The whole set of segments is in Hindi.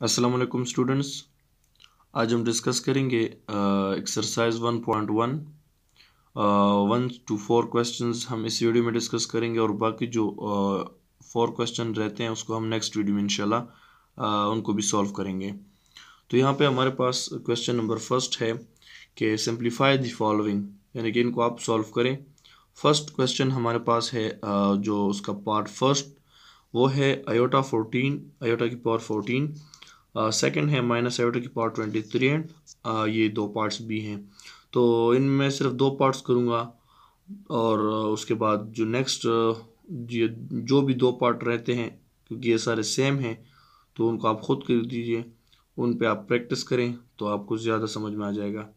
अस्सलाम वालेकुम स्टूडेंट्स। आज हम डिस्कस करेंगे एक्सरसाइज 1.1 1 to 4 क्वेश्चंस हम इस वीडियो में डिस्कस करेंगे और बाकी जो 4 क्वेश्चन रहते हैं उसको हम नेक्स्ट वीडियो में इंशाल्लाह उनको भी सॉल्व करेंगे। तो यहाँ पे हमारे पास क्वेश्चन नंबर फर्स्ट है कि सिंप्लीफाई द फॉलोइंग, यानी कि इनको आप सॉल्व करें। फर्स्ट क्वेश्चन हमारे पास है जो उसका पार्ट फर्स्ट वो है आयोटा 14 आयोटा की पावर 14। सेकंड है माइनस आयोटा की पावर 23 एंड ये दो पार्ट्स भी हैं। तो इनमें सिर्फ दो पार्ट्स करूँगा और उसके बाद जो नेक्स्ट जो भी दो पार्ट रहते हैं, क्योंकि ये सारे सेम हैं तो उनको आप खुद कर दीजिए, उन पे आप प्रैक्टिस करें तो आपको ज़्यादा समझ में आ जाएगा।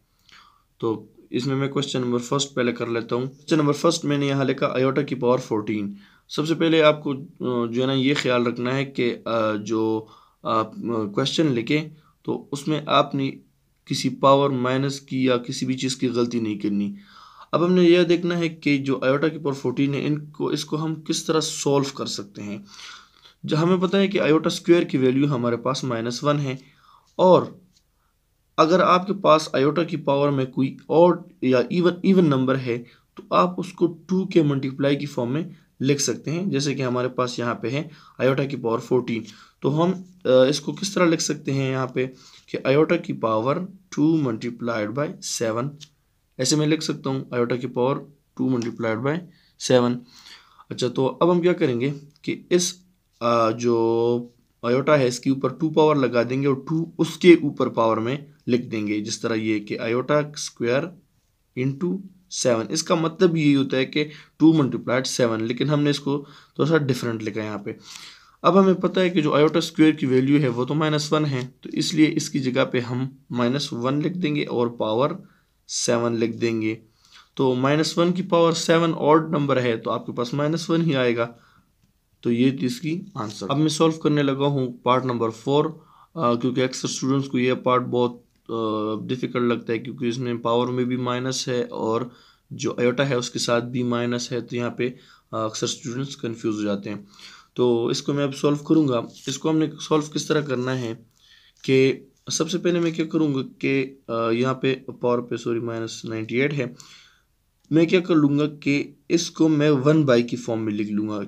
तो इसमें मैं क्वेश्चन नंबर फर्स्ट पहले कर लेता हूँ। क्वेश्चन नंबर फर्स्ट मैंने यहाँ लिखा आयोटा की पावर 14। सबसे पहले आपको जो है ना ये ख्याल रखना है कि जो आप क्वेश्चन लिखें तो उसमें आपने किसी पावर माइनस की या किसी भी चीज़ की गलती नहीं करनी। अब हमने यह देखना है कि जो आयोटा की पावर 14 है इसको हम किस तरह सॉल्व कर सकते हैं। जो हमें पता है कि आयोटा स्क्वायर की वैल्यू हमारे पास -1 है, और अगर आपके पास आयोटा की पावर में कोई और या इवन नंबर है तो आप उसको 2 के मल्टीप्लाई की फॉर्म में लिख सकते हैं, जैसे कि हमारे पास यहाँ पे है आयोटा की पावर 14। तो हम इसको किस तरह लिख सकते हैं यहाँ पे कि आयोटा की पावर 2 मल्टीप्लाइड बाय 7, ऐसे मैं लिख सकता हूँ आयोटा की पावर 2 मल्टीप्लाइड बाय 7। अच्छा, तो अब हम क्या करेंगे कि इस जो आयोटा है इसके ऊपर 2 पावर लगा देंगे और 2 उसके ऊपर पावर में लिख देंगे, जिस तरह ये कि आयोटा स्क्वायर इंटू 7। इसका मतलब यही होता है कि 2 मल्टीप्लाइड 7, लेकिन हमने इसको थोड़ा सा डिफरेंट लिखा है यहाँ पे। अब हमें पता है कि जो आयोटा स्क्वायर की वैल्यू है वो तो -1 है, तो इसलिए इसकी जगह पे हम -1 लिख देंगे और पावर 7 लिख देंगे। तो -1 की पावर 7 ऑड नंबर है तो आपके पास -1 ही आएगा। तो ये थी इसकी आंसर। अब मैं सॉल्व करने लगा हूँ पार्ट नंबर 4, क्योंकि अक्सर स्टूडेंट्स को ये पार्ट बहुत डिफ़िकल्ट लगता है, क्योंकि इसमें पावर में भी माइनस है और जो आयोटा है उसके साथ भी माइनस है, तो यहाँ पे अक्सर स्टूडेंट्स कंफ्यूज हो जाते हैं। तो इसको मैं अब सॉल्व करूँगा। इसको हमने सॉल्व किस तरह करना है कि सबसे पहले मैं क्या करूँगा कि यहाँ पे पावर पे -98 है, मैं क्या कर लूँगा कि इसको मैं 1/, की फॉर्म में लिख लूँगा।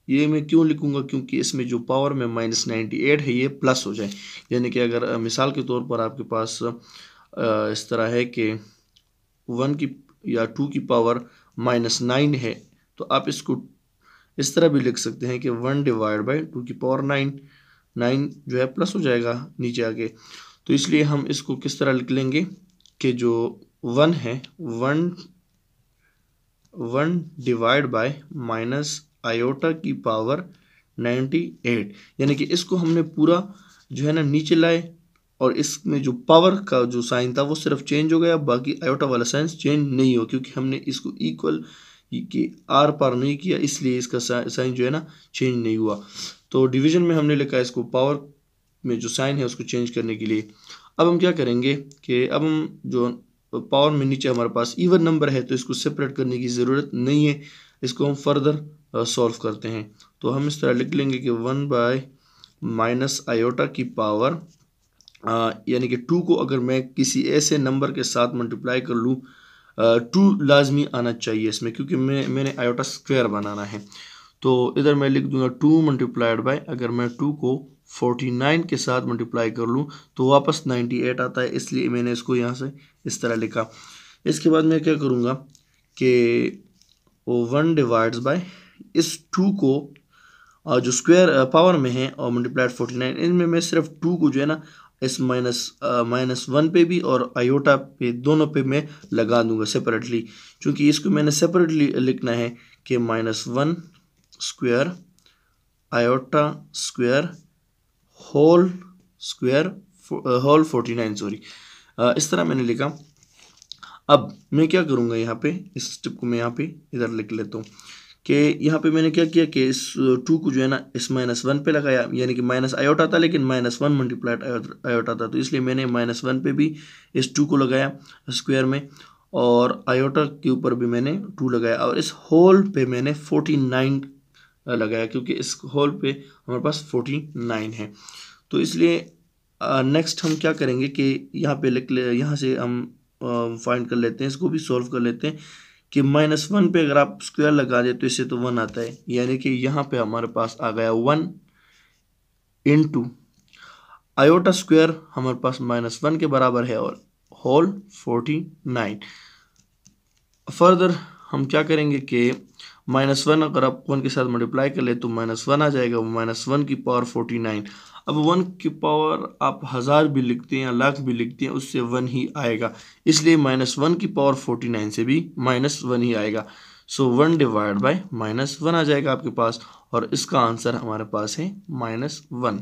ये मैं क्यों लिखूँगा, क्योंकि इसमें जो पावर में -98 है ये प्लस हो जाए, यानी कि अगर मिसाल के तौर पर आपके पास इस तरह है कि 1 की या 2 की पावर -9 है, तो आप इसको इस तरह भी लिख सकते हैं कि 1 डिवाइड बाई 2 की पावर 9 9 जो है प्लस हो जाएगा नीचे आके। तो इसलिए हम इसको किस तरह लिख लेंगे कि जो 1 है 1 डिवाइड बाय माइनस आयोटा की पावर 98, यानी कि इसको हमने पूरा जो है ना नीचे लाए और इसमें जो पावर का जो साइन था वो सिर्फ चेंज हो गया, बाकी आयोटा वाला साइन चेंज नहीं हो, क्योंकि हमने इसको इक्वल कि आर पार नहीं किया, इसलिए इसका साइन जो है ना चेंज नहीं हुआ। तो डिवीजन में हमने लिखा है इसको पावर में जो साइन है उसको चेंज करने के लिए। अब हम क्या करेंगे कि अब हम जो पावर में नीचे हमारे पास इवन नंबर है तो इसको सेपरेट करने की ज़रूरत नहीं है, इसको हम फर्दर सॉल्व करते हैं। तो हम इस तरह लिख लेंगे कि 1 बाय माइनस आयोटा की पावर, यानी कि 2 को अगर मैं किसी ऐसे नंबर के साथ मल्टीप्लाई कर लूँ, 2 लाजमी आना चाहिए इसमें, क्योंकि मैंने आयोटा स्क्वायर बनाना है। तो इधर मैं लिख दूंगा 2 मल्टीप्लाइड बाय, अगर मैं 2 को 49 के साथ मल्टीप्लाई कर लूँ तो वापस 98 आता है, इसलिए मैंने इसको यहाँ से इस तरह लिखा। इसके बाद मैं क्या करूँगा कि 1 डिवाइड्स बाय इस 2 को जो स्क्वायर पावर में है और मल्टीप्लाइड 49, इनमें मैं सिर्फ 2 को जो है ना इस -1 पे भी और आयोटा पे दोनों पे मैं लगा दूंगा सेपरेटली, क्योंकि इसको मैंने सेपरेटली लिखना है कि -1 square iota square whole square whole 49, sorry, इस तरह मैंने लिखा। अब मैं क्या करूँगा, यहाँ पे इस स्टेप को मैं यहाँ पे इधर लिख लेता हूँ कि यहाँ पे मैंने क्या किया कि इस 2 को जो है ना इस -1 पे लगाया, यानी कि माइनस आयोटा था लेकिन -1 मल्टीप्लाइड आयोटा था, तो इसलिए मैंने -1 पे भी इस 2 को लगाया स्क्वायर में और आयोटा के ऊपर भी मैंने 2 लगाया और इस होल पे मैंने 49 लगाया, क्योंकि इस होल पे हमारे पास 49 है। तो इसलिए नेक्स्ट हम क्या करेंगे कि यहाँ पे लिख ले, यहाँ से हम फाइंड कर लेते हैं, इसको भी सॉल्व कर लेते हैं कि -1 पे अगर आप स्क्वायर लगा दे तो इससे तो 1 आता है, यानी कि यहाँ पे हमारे पास आ गया 1 इंटू आयोटा स्क्वायर हमारे पास -1 के बराबर है और होल 49। फर्दर हम क्या करेंगे कि -1 अगर आप 1 के साथ मल्टीप्लाई कर ले तो -1 आ जाएगा, वो -1 की पावर 49। अब 1 की पावर आप 1000 भी लिखते हैं या लाख भी लिखते हैं उससे 1 ही आएगा, इसलिए -1 की पावर 49 से भी -1 ही आएगा। सो 1 डिवाइड बाय -1 आ जाएगा आपके पास, और इसका आंसर हमारे पास है -1।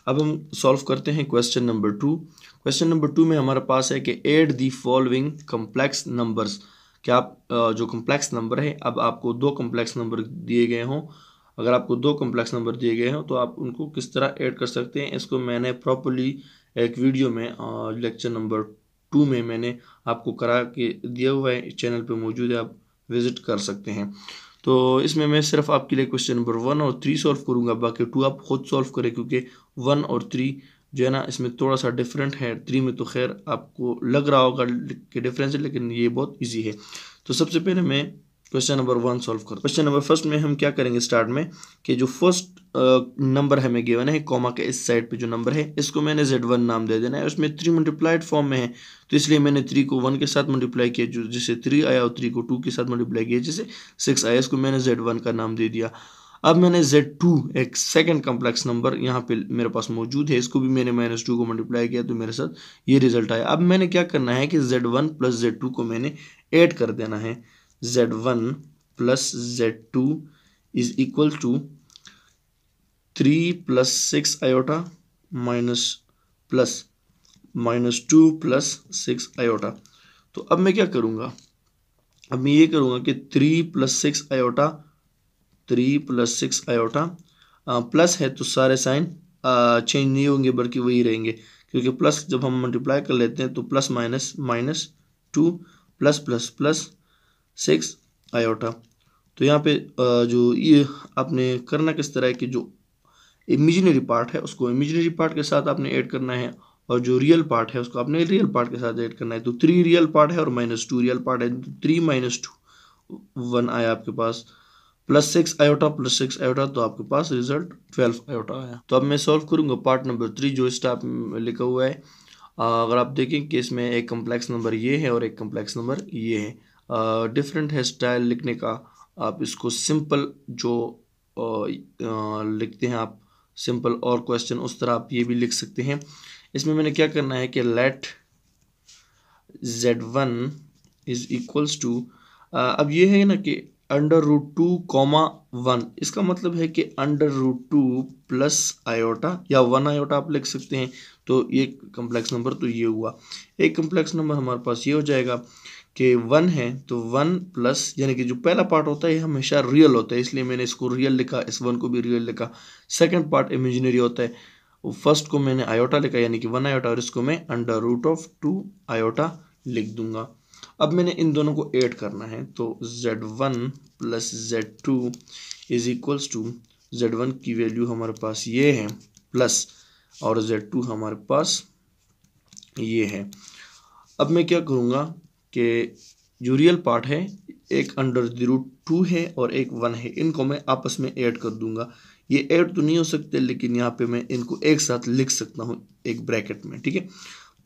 अब हम सॉल्व करते हैं क्वेश्चन नंबर 2। क्वेश्चन नंबर 2 में हमारे पास है कि add the following complex numbers. क्या आप जो कम्प्लेक्स नंबर है, अब आपको 2 कम्प्लेक्स नंबर दिए गए हों, अगर आपको 2 कम्प्लेक्स नंबर दिए गए हों तो आप उनको किस तरह ऐड कर सकते हैं, इसको मैंने प्रॉपर्ली एक वीडियो में लेक्चर नंबर 2 में मैंने आपको करा के दिया हुआ है, चैनल पे मौजूद है, आप विजिट कर सकते हैं। तो इसमें मैं सिर्फ आपके लिए क्वेश्चन नंबर 1 और 3 सॉल्व करूंगा, बाकी 2 आप खुद सॉल्व करें, क्योंकि 1 और 3 जो है ना इसमें थोड़ा सा डिफरेंट है। 3 में तो खैर आपको लग रहा होगा कि डिफरेंस है, लेकिन ये बहुत इजी है। तो सबसे पहले मैं क्वेश्चन नंबर 1 सॉल्व करूँ। क्वेश्चन नंबर फर्स्ट में हम क्या करेंगे स्टार्ट में कि जो फर्स्ट नंबर हमें गिवन है कॉमा के इस साइड पे जो नंबर है इसको मैंने Z1 नाम दे देना है, उसमें 3 मल्टीप्लाइड फॉर्म में है तो इसलिए मैंने 3 को 1 के साथ मल्टीप्लाई किया, जो जिससे 3 आया, और 3 को 2 के साथ मल्टीप्लाई किया जिससे 6 आया, इसको मैंने Z1 का नाम दे दिया। अब मैंने Z2 एक सेकंड कॉम्प्लेक्स नंबर यहाँ पे मेरे पास मौजूद है, इसको भी मैंने -2 को मल्टीप्लाई किया तो मेरे साथ ये रिजल्ट आया। अब मैंने क्या करना है कि Z1 प्लस Z2 को मैंने ऐड कर देना है। Z1 plus Z2 is equal to 3 plus 6 iota minus plus -2 plus 6 iota. तो अब मैं क्या करूँगा, अब मैं ये करूँगा कि 3 plus 6 iota, 3 plus 6 iota plus है तो सारे साइन चेंज नहीं होंगे बल्कि वही रहेंगे, क्योंकि प्लस जब हम मल्टीप्लाई कर लेते हैं तो plus minus -2 plus plus plus 6 iota. तो यहाँ पे जो ये आपने करना किस तरह है कि जो इमेजिनरी पार्ट है उसको इमेजिनरी पार्ट के साथ आपने ऐड करना है, और जो रियल पार्ट है उसको आपने रियल पार्ट के साथ ऐड करना है। तो 3 रियल पार्ट है और -2 रियल पार्ट है, तो 3 -2 1 आया आपके पास, प्लस 6 आयोटा प्लस 6 आयोटा, तो आपके पास रिजल्ट 12 आयोटा आया। तो अब मैं सॉल्व करूंगा पार्ट नंबर 3 जो इस टाइप लिखा हुआ है। अगर आप देखें कि इसमें एक कम्प्लेक्स नंबर ये है और एक कम्प्लेक्स नंबर ये है, डिफरेंट है स्टाइल लिखने का। आप इसको सिंपल जो लिखते हैं आप सिंपल और क्वेश्चन, उस तरह आप ये भी लिख सकते हैं। इसमें मैंने क्या करना है कि late Z1 is equals to, अब ये है ना कि √2, 1, इसका मतलब है कि √2 प्लस आयोटा या 1 आयोटा आप लिख सकते हैं। तो ये कम्प्लेक्स नंबर तो ये हुआ। एक कम्प्लेक्स नंबर हमारे पास ये हो जाएगा कि 1 है तो 1 प्लस, यानी कि जो पहला पार्ट होता है ये हमेशा रियल होता है, इसलिए मैंने इसको रियल लिखा, इस 1 को भी रियल लिखा। सेकंड पार्ट इमेजिनरी होता है, फर्स्ट को मैंने आयोटा लिखा यानी कि 1 आयोटा, और इसको मैं √2 आयोटा लिख दूंगा। अब मैंने इन दोनों को ऐड करना है, तो Z1 plus Z2 is equals to, Z1 की वैल्यू हमारे पास ये है प्लस, और Z2 हमारे पास ये है। अब मैं क्या करूँगा कि जो रियल पार्ट है एक √2 है और एक 1 है, इनको मैं आपस में ऐड कर दूंगा। ये ऐड तो नहीं हो सकते लेकिन यहाँ पे मैं इनको एक साथ लिख सकता हूँ एक ब्रैकेट में, ठीक है।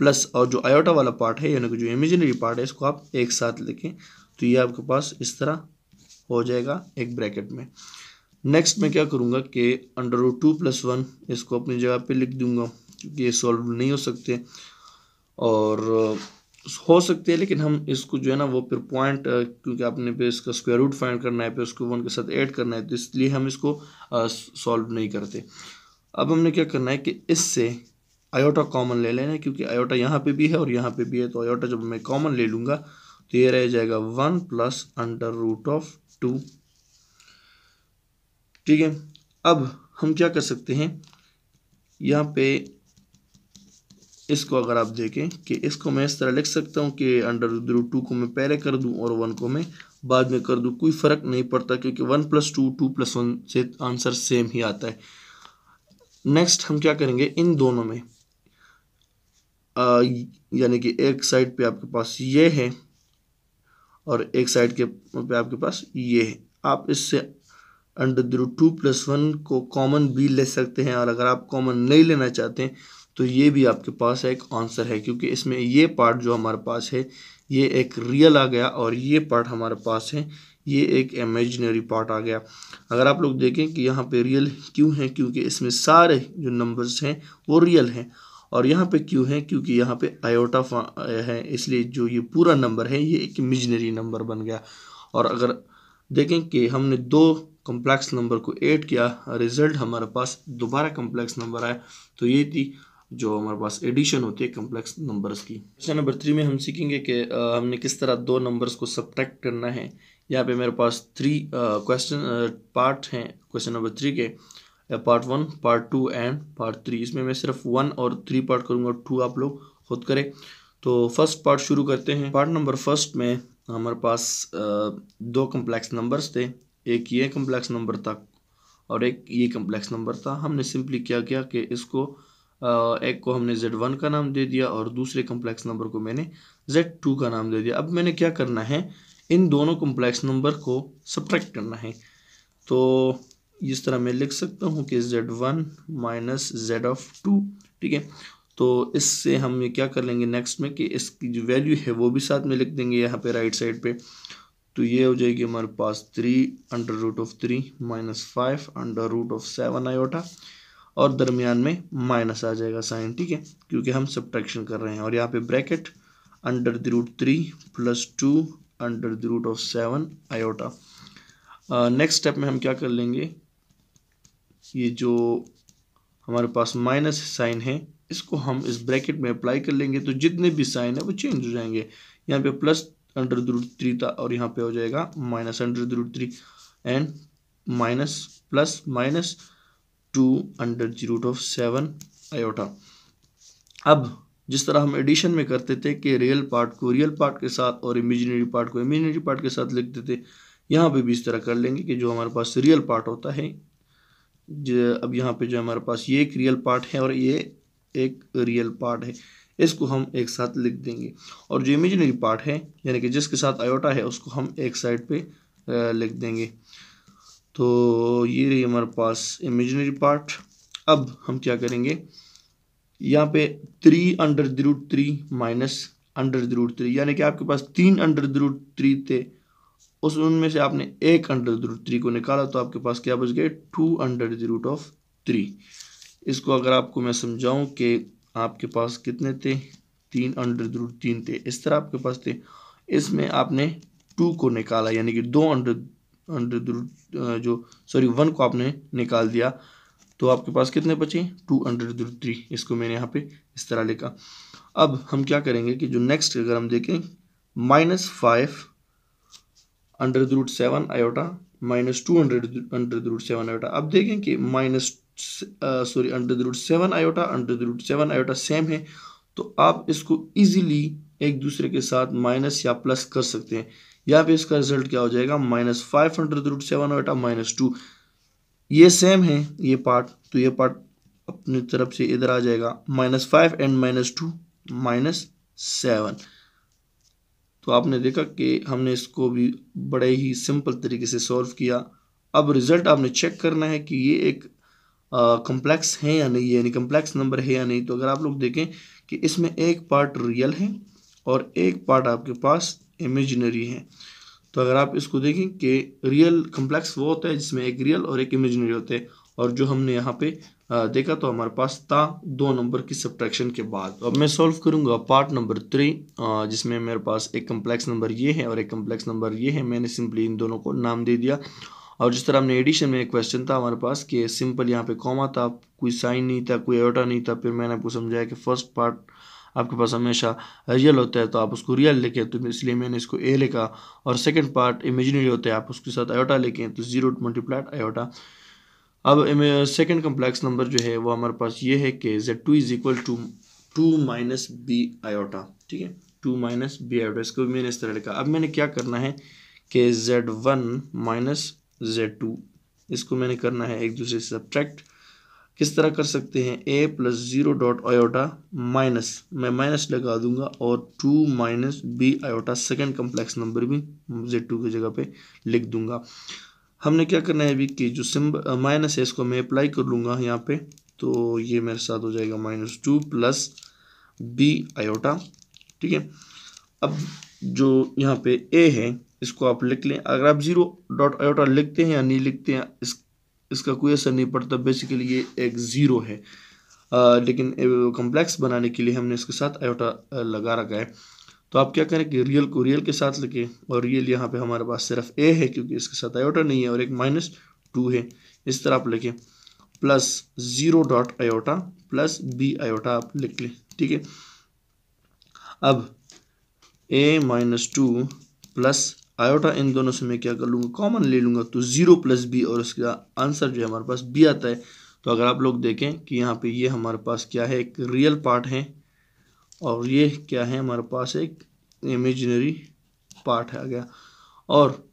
प्लस और जो आयोटा वाला पार्ट है यानी कि जो इमेजिनरी पार्ट है इसको आप एक साथ लिखें, तो ये आपके पास इस तरह हो जाएगा एक ब्रैकेट में। नेक्स्ट मैं क्या करूँगा कि √2 प्लस 1 इसको अपनी जगह पे लिख दूंगा, क्योंकि ये सॉल्व नहीं हो सकते, और हो सकते हैं लेकिन हम इसको जो है ना वो फिर पॉइंट, क्योंकि आपने पे इसका स्क्वायर रूट फाइंड करना है, फिर उसको 1 के साथ ऐड करना है, तो इसलिए हम इसको सॉल्व नहीं करते। अब हमने क्या करना है कि इससे आयोटा कॉमन ले लेना है, क्योंकि आयोटा यहाँ पे भी है और यहाँ पे भी है, तो आयोटा जब मैं कॉमन ले लूँगा तो ये रह जाएगा 1 प्लस √2, ठीक है। अब हम क्या कर सकते हैं, यहाँ पे इसको अगर आप देखें कि इसको मैं इस तरह लिख सकता हूँ कि √2 को मैं पहले कर दूँ और 1 को मैं बाद में कर दूँ, कोई फ़र्क नहीं पड़ता, क्योंकि 1 + 2 2 + 1 से आंसर सेम ही आता है। नेक्स्ट हम क्या करेंगे, इन दोनों में यानी कि एक साइड पे आपके पास ये है और एक साइड के पे आपके पास ये है, आप इससे अंडर द रूट 2+1 को कॉमन भी ले सकते हैं, और अगर आप कॉमन नहीं लेना चाहते हैं तो ये भी आपके पास एक आंसर है, क्योंकि इसमें ये पार्ट जो हमारे पास है ये एक रियल आ गया और ये पार्ट हमारे पास है ये एक इमेजिनरी पार्ट आ गया। अगर आप लोग देखें कि यहाँ पे रियल क्यों है, क्योंकि इसमें सारे जो नंबर्स हैं वो रियल हैं, और यहाँ पे क्यों है, क्योंकि यहाँ पे आयोटा है, इसलिए जो ये पूरा नंबर है ये एक इमेजिनरी नंबर बन गया। और अगर देखें कि हमने दो कॉम्प्लेक्स नंबर को ऐड किया, रिजल्ट हमारे पास दोबारा कॉम्प्लेक्स नंबर आया, तो ये थी जो हमारे पास एडिशन होती है कॉम्प्लेक्स नंबर्स की। क्वेश्चन नंबर 3 में हम सीखेंगे कि हमने किस तरह दो नंबर्स को सब्ट्रैक्ट करना है। यहाँ पे मेरे पास 3 क्वेश्चन पार्ट हैं क्वेश्चन नंबर 3 के, पार्ट 1, पार्ट 2 एंड पार्ट 3। इसमें मैं सिर्फ 1 और 3 पार्ट करूँगा, 2 आप लोग खुद करें। तो फर्स्ट पार्ट शुरू करते हैं। पार्ट नंबर फर्स्ट में हमारे पास दो कॉम्प्लेक्स नंबर्स थे, एक ये कॉम्प्लेक्स नंबर था और एक ये कॉम्प्लेक्स नंबर था। हमने सिंपली क्या किया कि इसको एक को हमने Z1 का नाम दे दिया और दूसरे कॉम्प्लेक्स नंबर को मैंने Z2 का नाम दे दिया। अब मैंने क्या करना है, इन दोनों कॉम्प्लेक्स नंबर को सब्ट्रैक्ट करना है। तो इस तरह मैं लिख सकता हूँ कि Z1 माइनस Z2, ठीक है। तो इससे हम ये क्या कर लेंगे नेक्स्ट में कि इसकी जो वैल्यू है वो भी साथ में लिख देंगे यहाँ पे राइट साइड पे। तो ये हो जाएगी हमारे पास 3√3 माइनस 5√7 आयोटा, और दरमियान में माइनस आ जाएगा साइन, ठीक है, क्योंकि हम सब्ट्रैक्शन कर रहे हैं। और यहाँ पे ब्रैकेट √3 + 2√7 आयोटा। नेक्स्ट स्टेप में हम क्या कर लेंगे, ये जो हमारे पास माइनस साइन है इसको हम इस ब्रैकेट में अप्लाई कर लेंगे, तो जितने भी साइन है वो चेंज हो जाएंगे। यहाँ पे +√3 था और यहाँ पे हो जाएगा -√3 and minus plus minus 2√7 iota. अब जिस तरह हम एडिशन में करते थे कि रियल पार्ट को रियल पार्ट के साथ और इमेजिनरी पार्ट को इमेजिनरी पार्ट के साथ लिखते थे, यहाँ पे भी इस तरह कर लेंगे कि जो हमारे पास रियल पार्ट होता है, अब यहाँ पे जो हमारे पास ये एक रियल पार्ट है और ये एक रियल पार्ट है, इसको हम एक साथ लिख देंगे। और जो इमेजिनरी पार्ट है यानी कि जिसके साथ आयोटा है उसको हम एक साइड पे लिख देंगे। तो ये रही हमारे पास इमेजिनरी पार्ट। अब हम क्या करेंगे, यहाँ पे 3√3 माइनस √3, यानी कि आपके पास 3√3 थे, उस उनमें से आपने एक √3 को निकाला तो आपके पास क्या बच गए 2√3। इसको अगर आपको मैं समझाऊं कि आपके पास कितने थे, 3√3 थे, इस तरह आपके पास थे, इसमें आपने 2 को निकाला यानी कि 1 को आपने निकाल दिया, तो आपके पास कितने बचे 2√3। इसको मैंने यहाँ पे इस तरह लिखा। अब हम क्या करेंगे कि जो नेक्स्ट अगर हम देखें -5√7 आयोटा माइनस 2√7 आयोटा। अब देखें कि √7 आयोटा √7 आयोटा सेम है, तो आप इसको इजीली एक दूसरे के साथ माइनस या प्लस कर सकते हैं। यहाँ पे इसका रिजल्ट क्या हो जाएगा, -5√7 आयोटा -2, ये सेम है ये पार्ट, तो ये पार्ट अपनी तरफ से इधर आ जाएगा, -5 एंड -2 -7। तो आपने देखा कि हमने इसको भी बड़े ही सिंपल तरीके से सॉल्व किया। अब रिजल्ट आपने चेक करना है कि ये एक कॉम्प्लेक्स है या नहीं, यानी कॉम्प्लेक्स नंबर है या नहीं। तो अगर आप लोग देखें कि इसमें एक पार्ट रियल है और एक पार्ट आपके पास इमेजिनरी है, तो अगर आप इसको देखें कि रियल कॉम्प्लेक्स वो होता है जिसमें एक रियल और एक इमेजिनरी होते हैं, और जो हमने यहाँ पे देखा तो हमारे पास था 2 नंबर की सब्ट्रैक्शन के बाद। अब मैं सॉल्व करूँगा पार्ट नंबर 3, जिसमें मेरे पास एक कॉम्प्लेक्स नंबर ये है और एक कॉम्प्लेक्स नंबर ये है। मैंने सिंपली इन दोनों को नाम दे दिया। और जिस तरह हमने एडिशन में एक क्वेश्चन था हमारे पास कि सिंपल यहाँ पे कॉमा था, कोई साइन नहीं था, कोई आयोटा नहीं था, फिर मैंने आपको समझाया कि फर्स्ट पार्ट आपके पास हमेशा रियल होता है तो आप उसको रियल लिखें, तो इसलिए मैंने इसको ए लिखा, और सेकंड पार्ट इमेजिनरी होता है आप उसके साथ आयोटा लिखें, तो 0 × आयोटा। अब सेकंड कॉम्प्लेक्स नंबर जो है वो हमारे पास ये है कि Z2 = 2 - b आयोटा, ठीक है, 2 - b आयोटा, इसको भी मैंने इस तरह लिखा। अब मैंने क्या करना है कि Z1 - Z2 इसको मैंने करना है एक दूसरे से सब्ट्रैक्ट। किस तरह कर सकते हैं, a plus 0 dot iota minus, मैं माइनस लगा दूंगा और 2 minus b iota second complex number भी z2 की जगह पे लिख दूंगा। हमने क्या करना है अभी कि जो सिंबल माइनस है इसको मैं अप्लाई कर लूँगा यहाँ पे, तो ये मेरे साथ हो जाएगा -2 प्लस b आयोटा। ठीक है, अब जो यहाँ पे a है इसको आप लिख लें। अगर आप 0 डॉट आयोटा लिखते हैं या नहीं लिखते हैं इसका कोई असर नहीं पड़ता, बेसिकली ये एक 0 है, लेकिन कॉम्प्लेक्स बनाने के लिए हमने इसके साथ आयोटा लगा रखा है। तो आप क्या करें कि रियल को रियल के साथ लिखें, और रियल यहाँ पे हमारे पास सिर्फ a है क्योंकि इसके साथ आयोटा नहीं है, और एक -2 है, इस तरह आप लिखें, plus 0 dot iota plus b iota आप लिख लें। ठीक है, अब a-2 प्लस आयोटा, इन दोनों से मैं क्या कर लूँगा, कॉमन ले लूँगा, तो 0 प्लस b, और इसका आंसर जो है हमारे पास b आता है। तो अगर आप लोग देखें कि यहाँ पे ये हमारे पास क्या है, एक रियल पार्ट है, और ये क्या है हमारे पास एक इमेजिनरी पार्ट है आ गया, और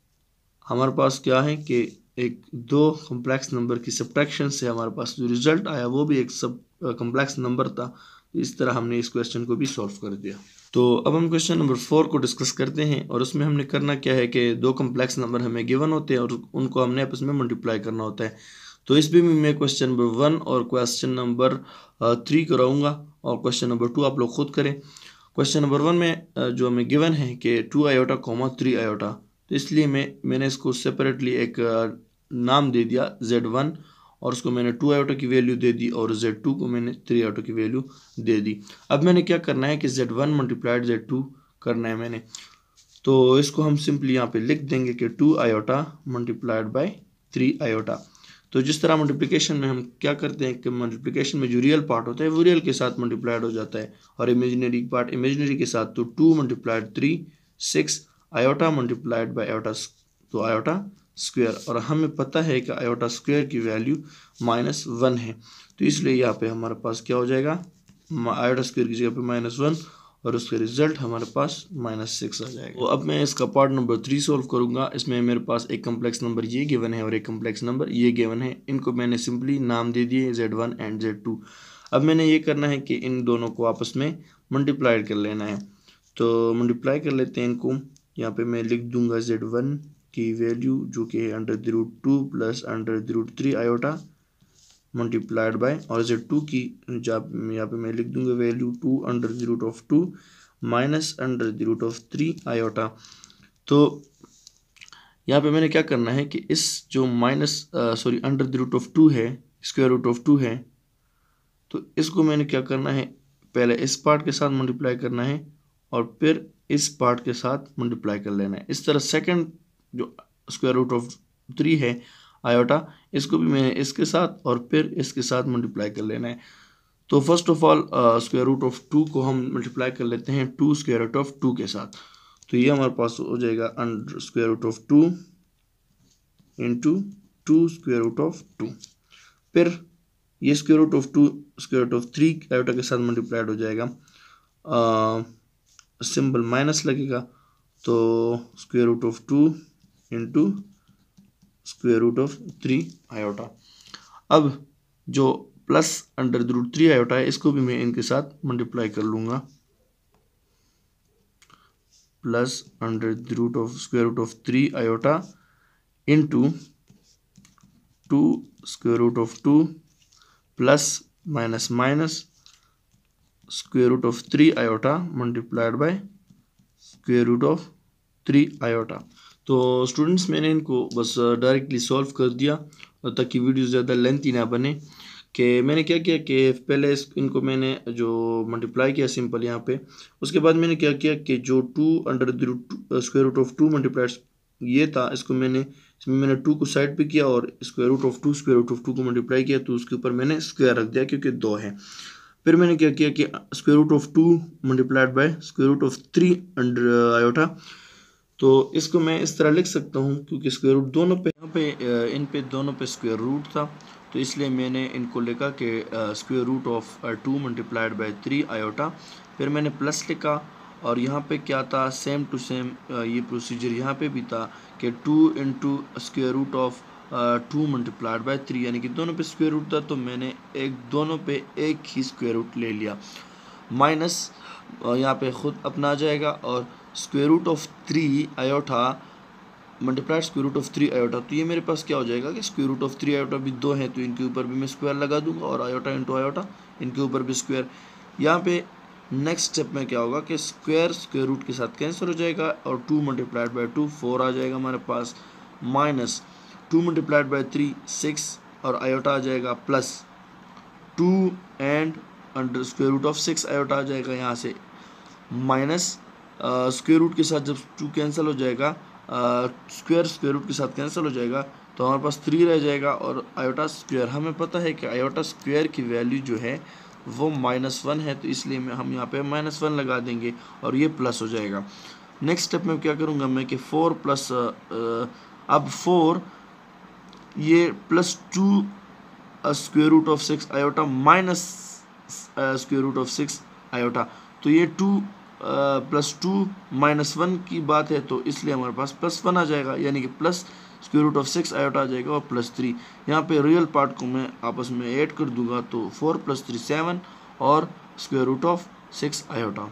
हमारे पास क्या है कि एक दो कॉम्प्लेक्स नंबर की सब्ट्रैक्शन से हमारे पास जो रिजल्ट आया वो भी एक सब कॉम्प्लेक्स नंबर था। इस तरह हमने इस क्वेश्चन को भी सॉल्व कर दिया। तो अब हम क्वेश्चन नंबर 4 को डिस्कस करते हैं, और उसमें हमने करना क्या है कि दो कॉम्प्लेक्स नंबर हमें गिवन होते हैं और उनको हमने आपस में मल्टीप्लाई करना होता है। तो इस भी मैं क्वेश्चन नंबर 1 और क्वेश्चन नंबर 3 कराऊंगा, और क्वेश्चन नंबर 2 आप लोग खुद करें। क्वेश्चन नंबर 1 में जो हमें गिवन है कि 2 आयोटा, 3 आयोटा, तो इसलिए मैंने इसको सेपरेटली एक नाम दे दिया Z1, और उसको मैंने 2 आयोटा की वैल्यू दे दी, और Z2 को मैंने 3 आयोटा की वैल्यू दे दी। अब मैंने क्या करना है कि Z1 मल्टीप्लाइड Z2 करना है मैंने, तो इसको हम सिंपली यहाँ पे लिख देंगे कि 2 आयोटा मल्टीप्लाइड बाय 3 आयोटा। तो जिस तरह मल्टीप्लिकेशन में हम क्या करते हैं कि मल्टीप्लिकेशन में जो रियल पार्ट होता है वो रियल के साथ मल्टीप्लाइड हो जाता है, और इमेजिनरी पार्ट इमेजिनरी के साथ, तो 2 multiplied 3 6 iota multiplied by iota, तो आयोटा स्क्वायर, और हमें पता है कि आयोटा स्क्वायर की वैल्यू -1 है, तो इसलिए यहाँ पे हमारे पास क्या हो जाएगा, आयोटा स्क्वायर की जगह पे -1, और उसका रिजल्ट हमारे पास -6 आ जाएगा। तो अब मैं इसका पार्ट नंबर 3 सॉल्व करूंगा। इसमें मेरे पास एक कम्प्लेक्स नंबर ये गिवन है और एक कम्प्लेक्स नंबर ये गिवन है, इनको मैंने सिंपली नाम दे दिए Z1 एंड Z2। अब मैंने ये करना है कि इन दोनों को आपस में मल्टीप्लाई कर लेना है, तो मल्टीप्लाई कर लेते हैं इनको। यहाँ पे मैं लिख दूंगा Z1 की वैल्यू जो कि है √2 प्लस √3 आयोटा मल्टीप्लाइड बाय, और Z2 की जब यहाँ पे मैं लिख दूंगा वैल्यू 2 माइनस √3 आयोटा। तो यहाँ पे मैंने क्या करना है कि इस जो √2 है, √2 है, तो इसको मैंने क्या करना है, पहले इस पार्ट के साथ मल्टीप्लाई करना है और फिर इस पार्ट के साथ मल्टीप्लाई कर लेना है। इस तरह सेकंड जो √3 है आयोटा, इसको भी मैंने इसके साथ और फिर इसके साथ मल्टीप्लाई कर लेना है। तो फर्स्ट ऑफ ऑल √2 को हम मल्टीप्लाई कर लेते हैं 2 √2 के साथ, तो ये हमारे पास हो जाएगा √2 इंटू 2 √2, फिर ये √2 √3 आयोटा के साथ मल्टीप्लाइड हो जाएगा, सिंबल माइनस लगेगा, तो √2 इंटू √3 आयोटा। अब जो प्लस √3 आयोटा है इसको भी मैं इनके साथ मल्टीप्लाई कर लूँगा, plus √3 iota into 2 √2 plus minus minus √3 iota multiplied by √3 iota. तो स्टूडेंट्स मैंने इनको बस डायरेक्टली सॉल्व कर दिया ताकि वीडियो ज़्यादा लेंथी ना बने। कि मैंने क्या किया कि पहले इनको मैंने जो मल्टीप्लाई किया सिंपल यहाँ पे, उसके बाद मैंने क्या किया कि जो 2 मल्टीप्लाइड ये था, इसमें मैंने 2 को साइड पे किया और √2 को मल्टीप्लाई किया, तो उसके ऊपर मैंने स्क्वायर रख दिया क्योंकि 2 है। फिर मैंने क्या किया कि √2 मल्टीप्लाइड बाय √3 आयोटा, तो इसको मैं इस तरह लिख सकता हूँ क्योंकि स्क्वायर रूट दोनों पे यहाँ पे इन पे दोनों पे स्क्वायर रूट था, तो इसलिए मैंने इनको लिखा कि √2 मल्टीप्लाइड बाय 3 आयोटा। फिर मैंने प्लस लिखा, और यहाँ पे क्या था, सेम टू सेम ये प्रोसीजर यहाँ पे भी था कि 2 इंटू √2 2 मल्टीप्लाइड बाय 3, यानी कि दोनों पे स्क्वायर रूट था तो मैंने दोनों पे एक ही स्क्वायर रूट ले लिया। माइनस यहाँ पे खुद अपना आ जाएगा और square root of 3 iota multiplied square root of 3 iota, तो ये मेरे पास क्या हो जाएगा कि स्क्वायर रूट ऑफ 3 आयोटा भी 2 है तो इनके ऊपर भी मैं स्क्वायर लगा दूंगा और आयोटा इंटू आयोटा इनके ऊपर भी स्क्वायर। यहाँ पे नेक्स्ट स्टेप में क्या होगा कि स्क्वायर रूट के साथ कैंसिल हो जाएगा और 2 मल्टीप्लाइड बाय 2 4 आ जाएगा हमारे पास, माइनस 2 मल्टीप्लाइड बाय 3 6 और आयोटा आ जाएगा plus 2 and under square root of 6 iota आ जाएगा यहाँ से, माइनस स्क्वायर रूट के साथ जब 2 कैंसिल हो जाएगा स्क्वायर रूट के साथ कैंसिल हो जाएगा तो हमारे पास 3 रह जाएगा और आयोटा स्क्वायर, हमें पता है कि आयोटा स्क्वायर की वैल्यू जो है वो -1 है तो इसलिए हम यहाँ पे -1 लगा देंगे और ये प्लस हो जाएगा। नेक्स्ट स्टेप में क्या करूँगा मैं कि 4 प्लस अब 4 ये +2 square root of 6 iota minus square root of 6 iota, तो ये 2 +2 -1 की बात है तो इसलिए हमारे पास +1 आ जाएगा, यानी कि plus square root of 6 iota आ जाएगा और +3। यहाँ पे रियल पार्ट को मैं आपस में ऐड कर दूंगा तो 4 + 3 7 और स्क्वायर रूट ऑफ 6 आयोटा।